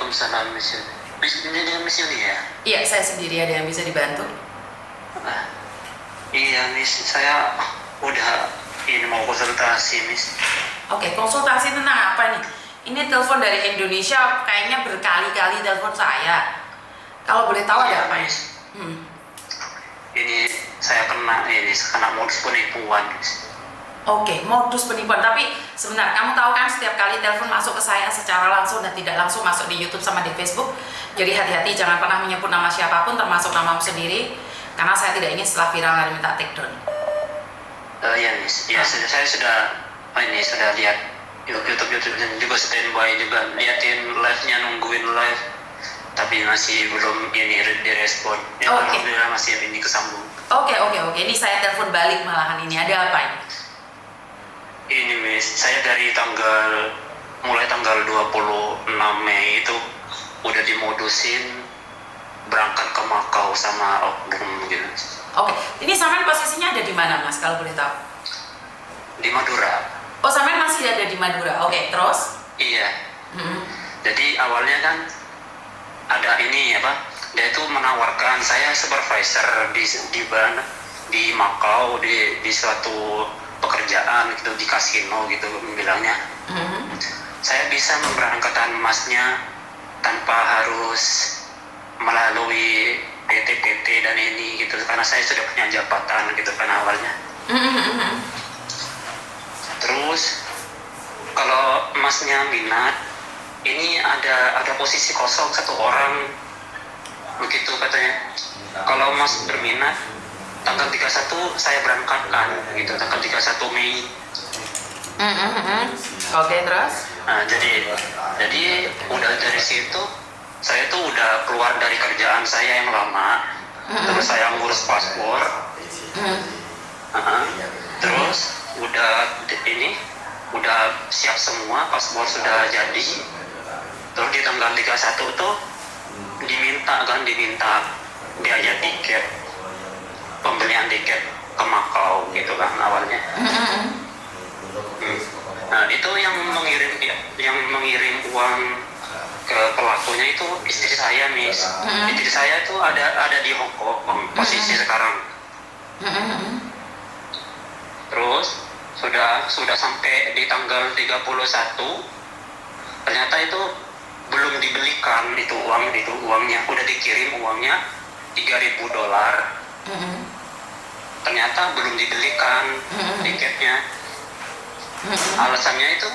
Waalaikumsalam, Miss Yuni. Ini dengan Miss Yuni ya? Iya, saya sendiri. Ada yang bisa dibantu? Ah, iya, Miss. Saya udah ini mau konsultasi, Miss. Oke, konsultasi tentang apa nih? Ini telepon dari Indonesia, kayaknya berkali-kali telepon saya. Kalau boleh tahu Iya, ada apa? Miss. Ini saya kena modus penipuan, Miss. Oke, modus penipuan. Tapi sebentar, kamu tahu kan setiap kali telepon masuk ke saya secara langsung dan tidak langsung masuk di YouTube sama di Facebook. Jadi hati-hati, jangan pernah menyebut nama siapapun termasuk namamu sendiri. Karena saya tidak ingin setelah viral dan minta take down. Iya, Miss. Iya, saya sudah lihat YouTube dan juga standby juga liatin live-nya, nungguin live. Tapi masih belum direspon. Ya, Oke. Alhamdulillah masih ini kesambung. Oke. Ini saya telepon balik malahan ini. Ada apa ini? Ini, Miss, saya dari mulai tanggal 26 Mei itu udah dimodusin berangkat ke Makau sama oknum gitu. Oke, ini sampean posisinya ada di mana, Mas, kalau boleh tahu? Di Madura. Oh, sampean masih ada di Madura. Oke, terus? Iya. Jadi awalnya kan ada dia itu menawarkan saya supervisor di Makau di suatu pekerjaan gitu di kasino gitu bilangnya. Saya bisa memberangkatkan emasnya tanpa harus melalui PT dan ini gitu karena saya sudah punya jabatan gitu kan awalnya. Terus kalau emasnya minat, ini ada posisi kosong 1 orang begitu katanya. Kalau Mas berminat tanggal 31 saya berangkatkan gitu, tanggal 31 Mei. Oke, terus? Nah, jadi udah dari situ saya tuh udah keluar dari kerjaan saya yang lama. Terus saya ngurus paspor. Terus udah siap semua, paspor sudah jadi. Terus di tanggal 31 tuh diminta biaya tiket, pembelian tiket ke Makau gitu kan awalnya. Nah, itu yang mengirim uang ke pelakunya itu istri saya, Miss. Istri saya itu ada di Hong Kong posisi sekarang. Terus sudah sampai di tanggal 31, ternyata itu belum dibelikan uangnya, udah dikirim uangnya $3.000. Ternyata belum dibelikan tiketnya. Alasannya itu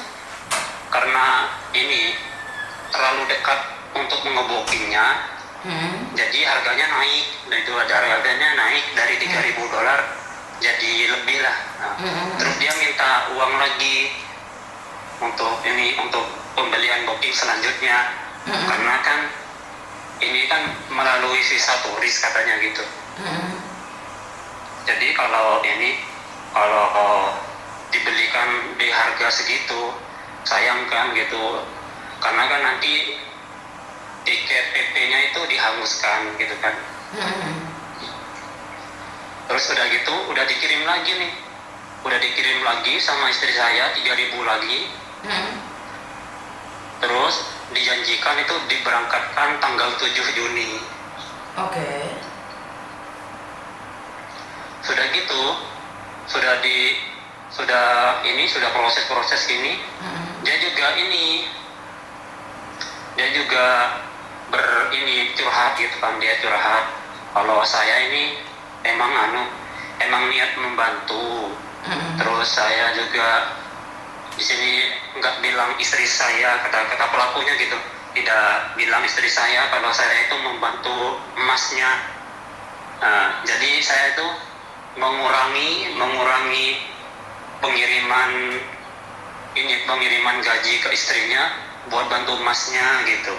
karena ini terlalu dekat untuk mengebookinnya, jadi harganya naik. Dan itu harganya naik dari $3.000 jadi lebih lah. Terus dia minta uang lagi untuk pembelian booking selanjutnya, karena kan ini kan melalui visa turis katanya gitu. Jadi kalau dibelikan di harga segitu sayang kan gitu, karena kan nanti tiket PP-nya itu dihanguskan gitu kan. Terus udah dikirim lagi sama istri saya 3.000 lagi. Terus dijanjikan itu diberangkatkan tanggal 7 Juni. Oke. Sudah gitu, sudah proses ini. Dia juga curhat gitu kan, dia curhat kalau saya ini emang niat membantu. Terus saya juga di sini nggak bilang istri saya, kata pelakunya gitu, tidak bilang istri saya kalau saya itu membantu emasnya. Nah, jadi saya itu mengurangi pengiriman gaji ke istrinya buat bantu emasnya gitu.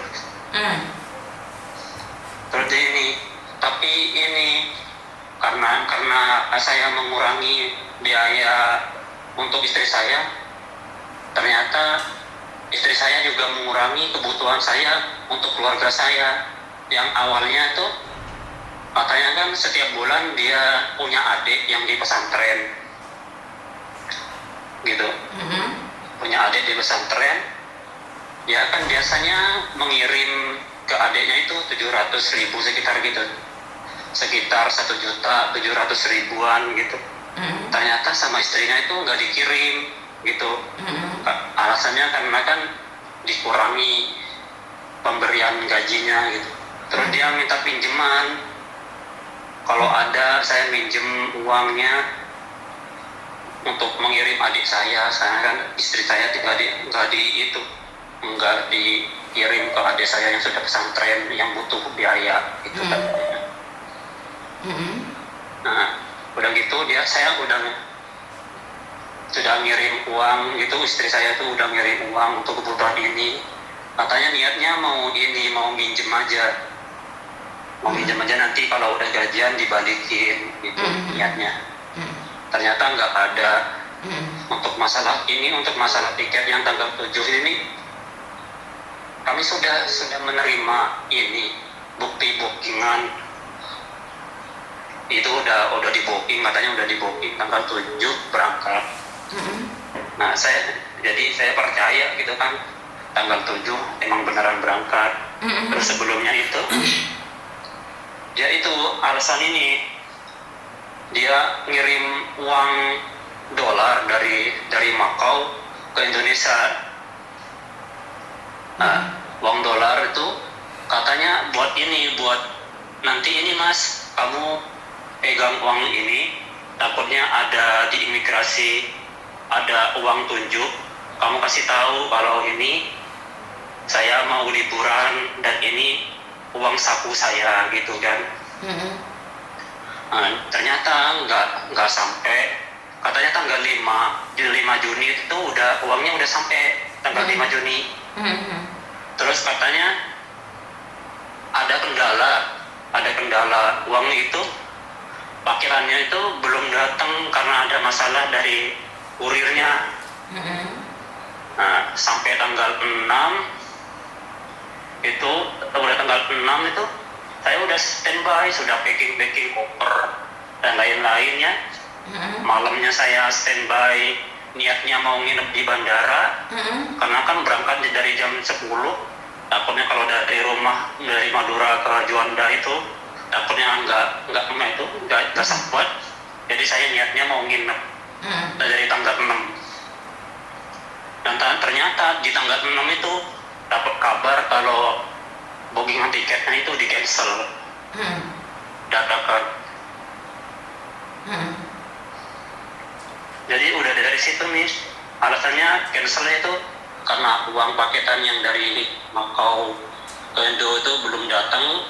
Terus tapi karena saya mengurangi biaya untuk istri saya, ternyata istri saya juga mengurangi kebutuhan saya untuk keluarga saya. Yang awalnya tuh katanya kan setiap bulan dia punya adik yang di pesantren gitu. Punya adik di pesantren. Ya kan biasanya mengirim ke adiknya itu 700.000 sekitar gitu, sekitar 1.700.000-an gitu. Ternyata sama istrinya itu nggak dikirim gitu. Alasannya karena kan dikurangi pemberian gajinya gitu. Terus dia minta pinjaman, kalau ada saya minjem uangnya untuk mengirim adik saya kan istri saya nggak dikirim ke adik saya yang sudah pesantren yang butuh biaya gitu kan. Nah udah gitu saya sudah ngirim uang gitu, istri saya tuh udah ngirim uang untuk kebutuhan ini, katanya niatnya mau minjem aja, nanti kalau udah gajian dibalikin gitu niatnya. Ternyata nggak ada. Untuk masalah tiket yang tanggal 7 ini kami sudah menerima ini bukti bookingan itu udah di booking, katanya udah di booking tanggal 7 berangkat. Nah saya percaya gitu kan, tanggal 7 emang beneran berangkat. Terus sebelumnya itu dia itu alasan ini, dia ngirim uang dolar dari Makau ke Indonesia. Nah, uang dolar itu katanya buat nanti ini mas, kamu pegang uang ini, takutnya ada di imigrasi ada uang tunjuk, kamu kasih tahu kalau ini saya mau liburan dan ini uang saku saya gitu kan. Nah, ternyata nggak sampai, katanya tanggal 5 Juni itu uangnya udah sampai tanggal 5 Juni. Terus katanya ada kendala uang itu parkirannya itu belum datang karena ada masalah dari kurirnya. Nah, sampai tanggal 6 itu saya udah standby, sudah packing koper dan lain-lainnya. Malamnya saya standby, niatnya mau nginep di bandara, karena kan berangkat dari jam 10. Takutnya kalau dari rumah dari Madura ke Juanda itu takutnya nggak sempat. Jadi saya niatnya mau nginep dari tanggal 6. Dan ternyata di tanggal 6 itu dapat kabar kalau bookingan tiketnya itu di cancel dadakan. Jadi udah dari situ nih alasannya cancelnya itu karena uang paketan yang dari Makau ke Indo itu belum datang,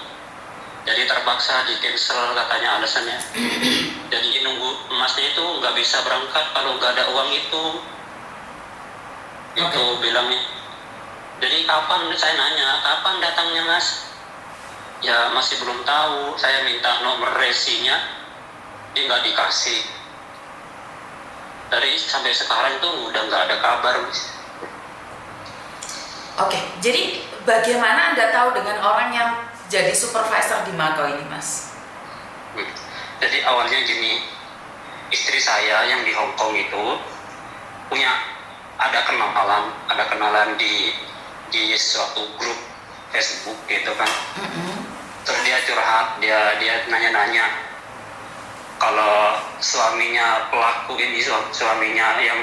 jadi terpaksa di cancel katanya alasannya. Jadi nunggu emasnya itu nggak bisa berangkat kalau nggak ada uang itu. Itu bilangnya. Jadi kapan, saya nanya kapan datangnya mas? Ya masih belum tahu, saya minta nomor resinya, dia nggak dikasih. Dari sampai sekarang itu udah nggak ada kabar mas. Oke, jadi bagaimana Anda tahu dengan orang yang jadi supervisor di Makau ini mas? Jadi awalnya gini, istri saya yang di Hong Kong itu ada kenalan di suatu grup Facebook gitu kan. Terus dia curhat, dia nanya-nanya kalau suaminya yang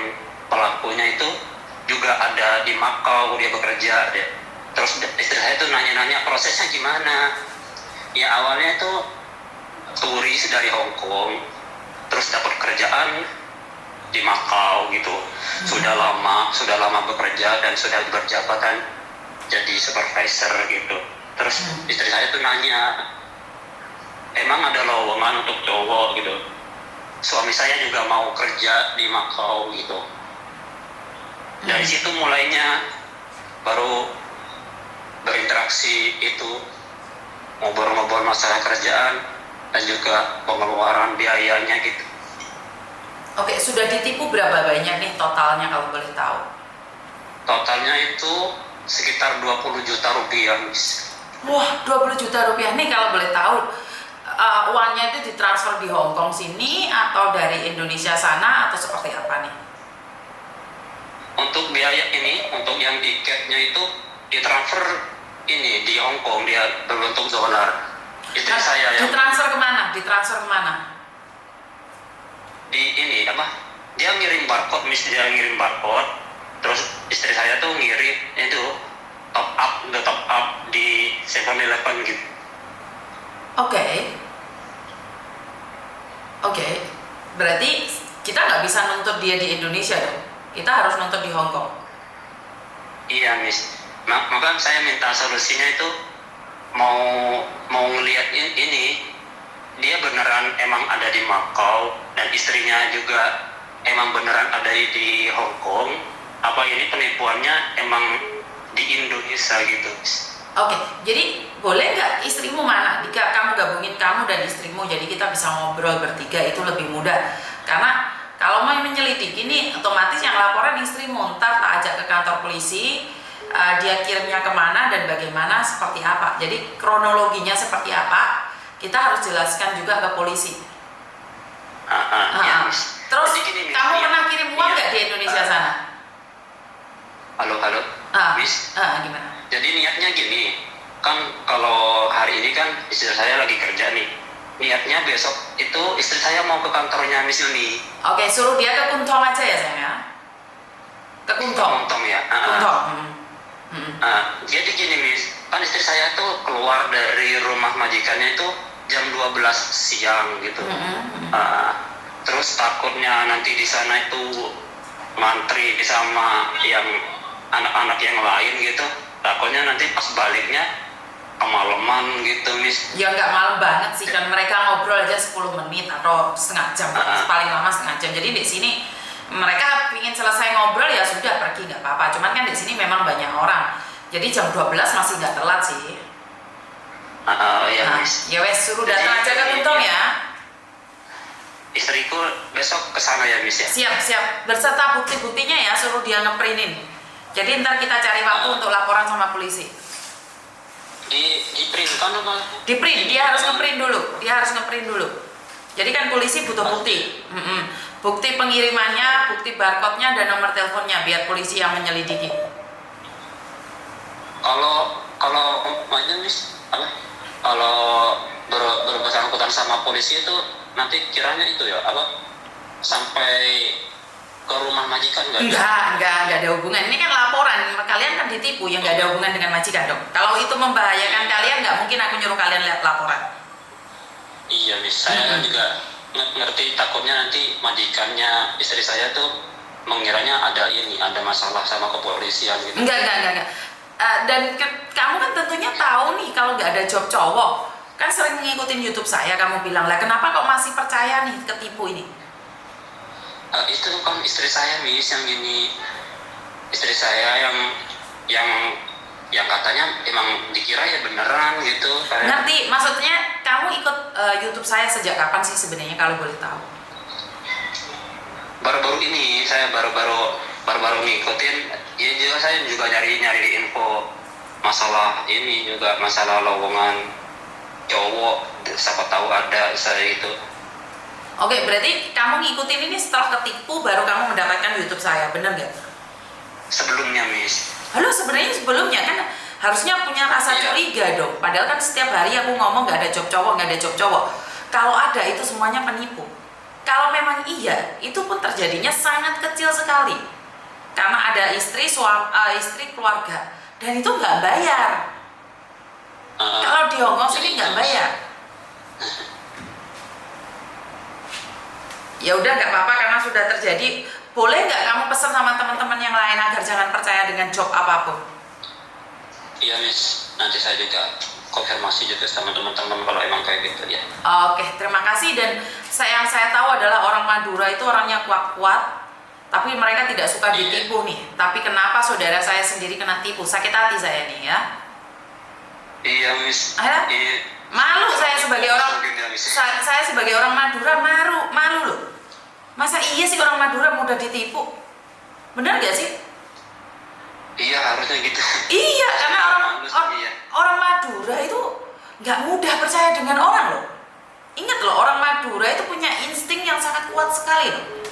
pelakunya itu juga ada di Makau, dia bekerja dia. Terus istri saya tuh nanya-nanya prosesnya gimana. Ya awalnya itu turis dari Hong Kong, terus dapat kerjaan di Makau gitu. Sudah lama bekerja dan sudah berjabatan jadi supervisor gitu. Terus istri saya tuh nanya, emang ada lowongan untuk cowok gitu? Suami saya juga mau kerja di Makau gitu. Dari situ mulainya baru berinteraksi itu, ngobrol-ngobrol masalah kerjaan dan juga pengeluaran biayanya gitu. Oke, sudah ditipu berapa banyak nih totalnya kalau boleh tahu? Totalnya itu sekitar 20 juta rupiah. Wah, 20 juta rupiah nih kalau boleh tahu. Uangnya itu ditransfer di Hong Kong sini atau dari Indonesia sana atau seperti apa nih? untuk biaya ini, untuk yang tiketnya itu ditransfer ini di Hong Kong, dia berbentuk dolar. Istri saya yang ditransfer kemana? Ditransfer kemana? di ini apa? Dia ngirim barcode, dia ngirim barcode. Terus istri saya tuh ngirim itu the top up di 7-Eleven gitu. Oke. Berarti kita nggak bisa nuntut dia di Indonesia dong. Kita harus nuntut di Hong Kong. Iya, Miss. Maka saya minta solusinya itu mau ngeliat ini dia beneran emang ada di Macau dan istrinya juga emang beneran ada di Hong Kong, apa ini penipuannya emang di Indonesia gitu. Oke, jadi boleh nggak istrimu mana? Jika kamu gabungin kamu dan istrimu, jadi kita bisa ngobrol bertiga, itu lebih mudah. Karena kalau mau menyelidiki ini, otomatis yang laporan istrimu, ntar tak ajak ke kantor polisi, dia kirimnya kemana dan bagaimana, seperti apa. Jadi kronologinya seperti apa, kita harus jelaskan juga ke polisi. Ya, Terus gini, kamu pernah kirim uang nggak di Indonesia sana? Halo, Miss. Gimana? Jadi niatnya gini, kan kalau hari ini kan istri saya lagi kerja nih. Niatnya besok itu istri saya mau ke kantornya Miss Yuni. Oke, suruh dia ke Kuntong aja ya sayang ya. Ke Kuntong. Kuntong ya. Kuntong. Jadi gini Miss, kan istri saya tuh keluar dari rumah majikannya itu jam 12 siang gitu. Terus takutnya nanti di sana itu mantri sama yang anak-anak yang lain gitu. Takutnya nanti pas baliknya kemalaman gitu Miss. Ya nggak malam banget sih, kan mereka ngobrol aja 10 menit atau setengah jam, paling lama setengah jam. Jadi di sini mereka ingin selesai ngobrol ya sudah pergi nggak apa-apa. Cuman kan di sini memang banyak orang. Jadi jam 12 masih nggak telat sih. Miss. Ya wes, suruh datang aja ke Kuntong ya. Istriku besok ke sana ya Miss ya. Siap. Berserta bukti-buktinya ya, suruh dia ngeprintin. Jadi ntar kita cari waktu untuk laporan sama polisi. Di print kan apa? Di print, dia harus ngeprint dulu. Jadi kan polisi butuh bukti. Bukti pengirimannya, bukti barcode-nya dan nomor teleponnya biar polisi yang menyelidiki. Kalau umpamanya Miss, kalau bersangkutan sama polisi itu nanti kiranya itu ya sampai ke rumah majikan Enggak ada hubungan. Ini kan laporan, kalian kan ditipu, yang nggak ada hubungan dengan majikan dong. Kalau itu membahayakan kalian, nggak mungkin aku nyuruh kalian lihat laporan. Iya Miss, saya juga ngerti takutnya nanti majikannya istri saya tuh mengiranya ada masalah sama kepolisian gitu. Enggak. Dan kamu kan tentunya tahu nih kalau nggak ada job cowok. Kan sering ngikutin YouTube saya, kamu bilang lah kenapa kok masih percaya nih ketipu ini? Itu kan istri saya Miss yang gini, istri saya yang katanya emang dikira ya beneran gitu. Ngerti, maksudnya kamu ikut YouTube saya sejak kapan sih sebenarnya kalau boleh tahu? Baru-baru ini saya baru ngikutin. Ya juga saya juga nyari info masalah ini juga, masalah lowongan cowok, siapa tahu ada saya itu. Oke, berarti kamu ngikutin ini setelah ketipu baru kamu mendapatkan YouTube saya, bener nggak? Sebelumnya Miss. Halo, sebenarnya sebelumnya kan harusnya punya rasa curiga dong. Padahal kan setiap hari aku ngomong nggak ada job cowok. Kalau ada itu semuanya penipu. Kalau memang iya, itu pun terjadinya sangat kecil sekali. Karena ada istri keluarga dan itu nggak bayar. Kalau di Hongkong sini nggak bayar. Ya udah nggak apa-apa karena sudah terjadi. Boleh nggak kamu pesan sama teman-teman yang lain agar jangan percaya dengan job apapun? Iya Miss, nanti saya juga konfirmasi juga sama teman-teman kalau emang kayak gitu ya. Oke, terima kasih. Dan yang saya tahu adalah orang Madura itu orangnya kuat-kuat, tapi mereka tidak suka ditipu nih. Tapi kenapa saudara saya sendiri kena tipu? Sakit hati saya nih ya. Iya Miss. Malu saya sebagai orang Madura malu loh. Masa iya sih orang Madura mudah ditipu? Benar gak sih? Iya harusnya gitu. Iya, karena orang Madura itu nggak mudah percaya dengan orang loh. Ingat loh, orang Madura itu punya insting yang sangat kuat sekali loh.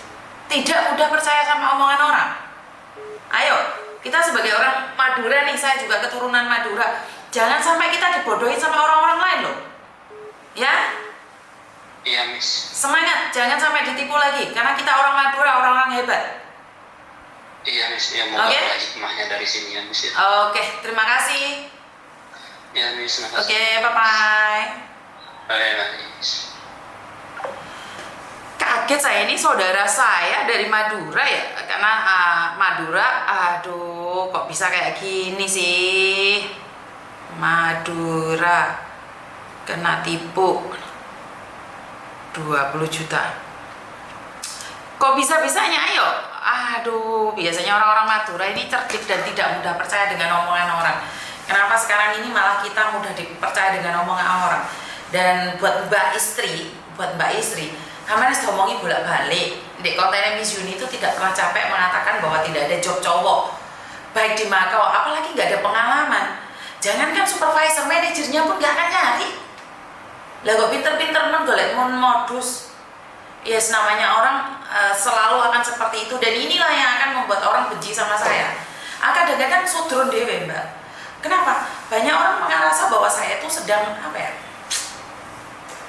Tidak mudah percaya sama omongan orang. Ayo, kita sebagai orang Madura nih, saya juga keturunan Madura. Jangan sampai kita dibodohin sama orang-orang lain loh. Ya? Iya, Miss. Semangat, jangan sampai ditipu lagi. Karena kita orang Madura, orang-orang hebat. Iya, Miss. Ya, mau Oke. hikmahnya dari sini ya, Miss. Oke, terima kasih. Ya, Miss. Makasih. Oke, bye-bye. Bye, Miss. Kaget saya, ini saudara saya dari Madura ya. Karena Madura, aduh kok bisa kayak gini sih. Madura kena tipu 20 juta. Kok bisa-bisanya, ayo. Aduh, biasanya orang-orang Madura ini cerdik dan tidak mudah percaya dengan omongan orang. Kenapa sekarang ini malah kita mudah dipercaya dengan omongan orang? Dan buat Mbak Istri, kemarin sudah ngomongin bolak-balik. Di kontennya Miss Yuni itu tidak pernah capek mengatakan bahwa tidak ada job cowok, baik di Makau, apalagi nggak ada pengalaman. Jangankan supervisor, manajernya pun nggak akan nyari. Lah kok pinter-pinter menggolek modus. Yes, namanya orang selalu akan seperti itu, dan inilah yang akan membuat orang benci sama saya. Kadang-kadang sudrun dewe, Mbak. Kenapa? Banyak orang merasa bahwa saya itu sedang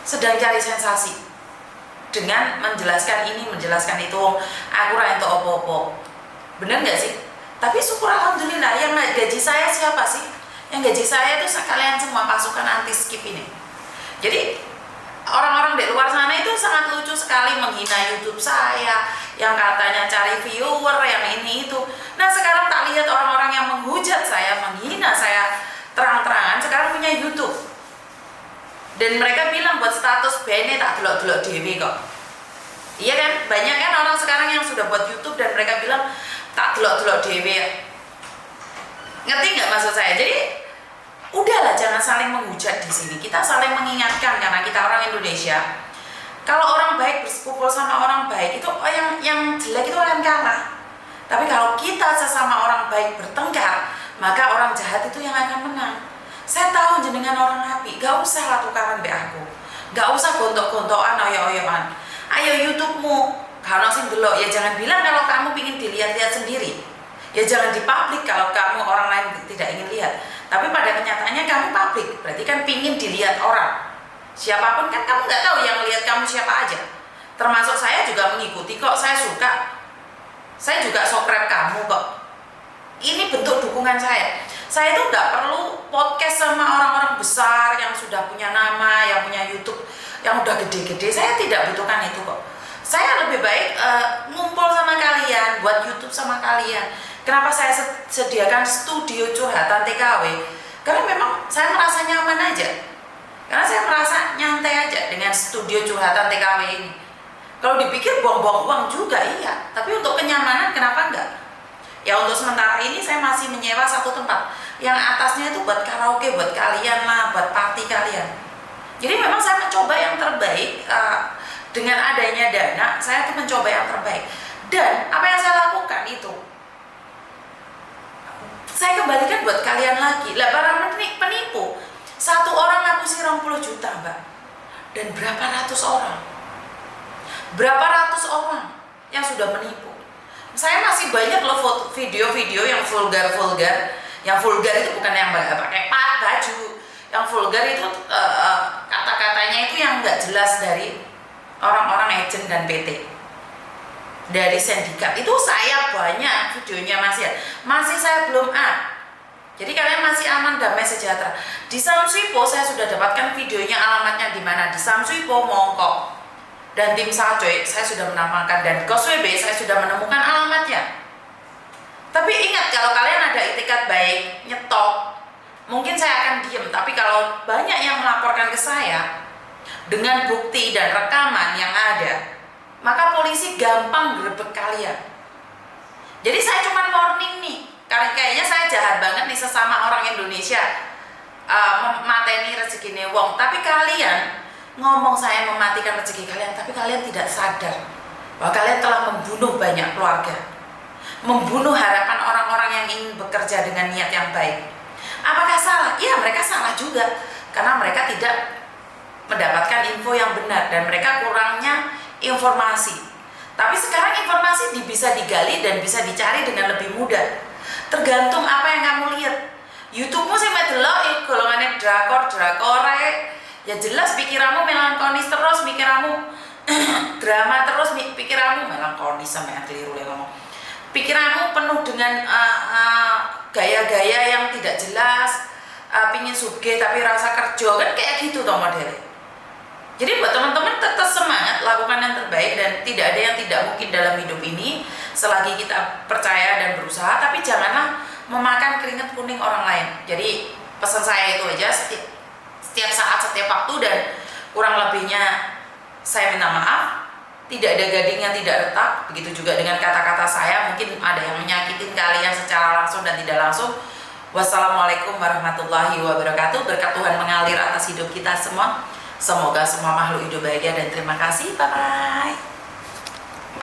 sedang cari sensasi dengan menjelaskan ini, menjelaskan itu. Aku ra entuk opo-opo. Bener nggak sih? Tapi syukur alhamdulillah, yang gaji saya siapa sih? Yang gaji saya itu sekalian semua pasukan anti skip ini. Jadi orang-orang di luar sana itu sangat lucu sekali menghina YouTube saya, yang katanya cari viewer, yang ini itu. Nah sekarang tak lihat orang-orang yang menghujat saya, menghina saya terang-terangan sekarang punya YouTube. Dan mereka bilang buat status bene tak delok-delok dewe kok. Iya kan? Banyak kan orang sekarang yang sudah buat YouTube dan mereka bilang tak delok-delok dewe. Ngerti nggak maksud saya? Jadi udahlah, jangan saling menghujat di sini. Kita saling mengingatkan karena kita orang Indonesia. Kalau orang baik bersekupul sama orang baik itu yang jelek itu akan kalah. Tapi kalau kita sesama orang baik bertengkar, maka orang jahat itu yang akan menang. Saya tahu jenengan orang api, gak usah lah tukaran be aku. Gak usah gontok-gontokan, oyo-oyoan. Ayo YouTube-mu, kalau sing delok ya jangan bilang kalau kamu ingin dilihat-lihat sendiri. Ya jangan dipublik kalau kamu orang lain tidak ingin lihat. Tapi pada kenyataannya kamu publik, berarti kan pingin dilihat orang. Siapapun kan kamu nggak tahu yang lihat kamu siapa aja. Termasuk saya juga mengikuti kok, saya suka. Saya juga subscribe kamu kok. Ini bentuk dukungan saya. Saya itu nggak perlu podcast sama orang-orang besar yang sudah punya nama, yang punya YouTube, yang udah gede-gede. Saya tidak butuhkan itu kok. Saya lebih baik ngumpul sama kalian, buat YouTube sama kalian. Kenapa saya sediakan studio curhatan TKW? Karena memang saya merasa nyaman aja. Karena saya merasa nyantai aja dengan studio curhatan TKW ini. Kalau dipikir buang-buang uang juga, iya. Tapi untuk kenyamanan kenapa enggak? Ya untuk sementara ini saya masih menyewa satu tempat. Yang atasnya itu buat karaoke, buat kalian lah, buat party kalian. Jadi memang saya mencoba yang terbaik. Dengan adanya dana, saya tuh mencoba yang terbaik. Dan apa yang saya lakukan itu saya kembalikan buat kalian lagi. Lah para penipu, satu orang ngapusi 20 juta, Mbak. Dan berapa ratus orang? Berapa ratus orang yang sudah menipu? Saya masih banyak loh video-video yang vulgar. Yang vulgar itu bukan yang pakai baju. Yang vulgar itu kata-katanya itu yang nggak jelas dari orang-orang agent dan PT. Dari sindikat itu saya banyak videonya masih saya belum up. Jadi kalian masih aman, damai, sejahtera. Di Samswipo saya sudah dapatkan videonya, alamatnya di mana. Di Samswipo Mongkok dan tim Sacoy saya sudah menampilkan, dan Goswebe saya sudah menemukan alamatnya. Tapi ingat, kalau kalian ada itikat baik, nyetok, mungkin saya akan diem. Tapi kalau banyak yang melaporkan ke saya dengan bukti dan rekaman yang ada, maka polisi gampang grebek kalian. Jadi saya cuma warning nih, karena kayaknya saya jahat banget nih sesama orang Indonesia, memateni rezeki wong. Tapi kalian ngomong saya mematikan rezeki kalian, tapi kalian tidak sadar bahwa kalian telah membunuh banyak keluarga, membunuh harapan orang-orang yang ingin bekerja dengan niat yang baik. Apakah salah? Iya, mereka salah juga, karena mereka tidak mendapatkan info yang benar dan mereka kurangnya informasi. Tapi sekarang informasi bisa digali dan bisa dicari dengan lebih mudah. Tergantung apa yang kamu lihat. YouTube-mu sih medelok golongannya drakor-drakore. Ya jelas pikiranmu melankolis terus, pikiranmu drama terus, pikiranmu melankolis sama yang keliru ya ngomong. Pikiranmu penuh dengan gaya-gaya yang tidak jelas, pingin sugih tapi rasa kerja, kan kayak gitu toh modelnya. Jadi buat teman-teman tetap semangat, lakukan yang terbaik, dan tidak ada yang tidak mungkin dalam hidup ini selagi kita percaya dan berusaha. Tapi janganlah memakan keringat kuning orang lain. Jadi pesan saya itu aja, setiap saat, setiap waktu, dan kurang lebihnya saya minta maaf. Tidak ada gading yang tidak retak. Begitu juga dengan kata-kata saya, mungkin ada yang menyakitin kalian secara langsung dan tidak langsung. Wassalamualaikum warahmatullahi wabarakatuh. Berkat Tuhan mengalir atas hidup kita semua. Semoga semua makhluk hidup bahagia dan terima kasih. Bye-bye.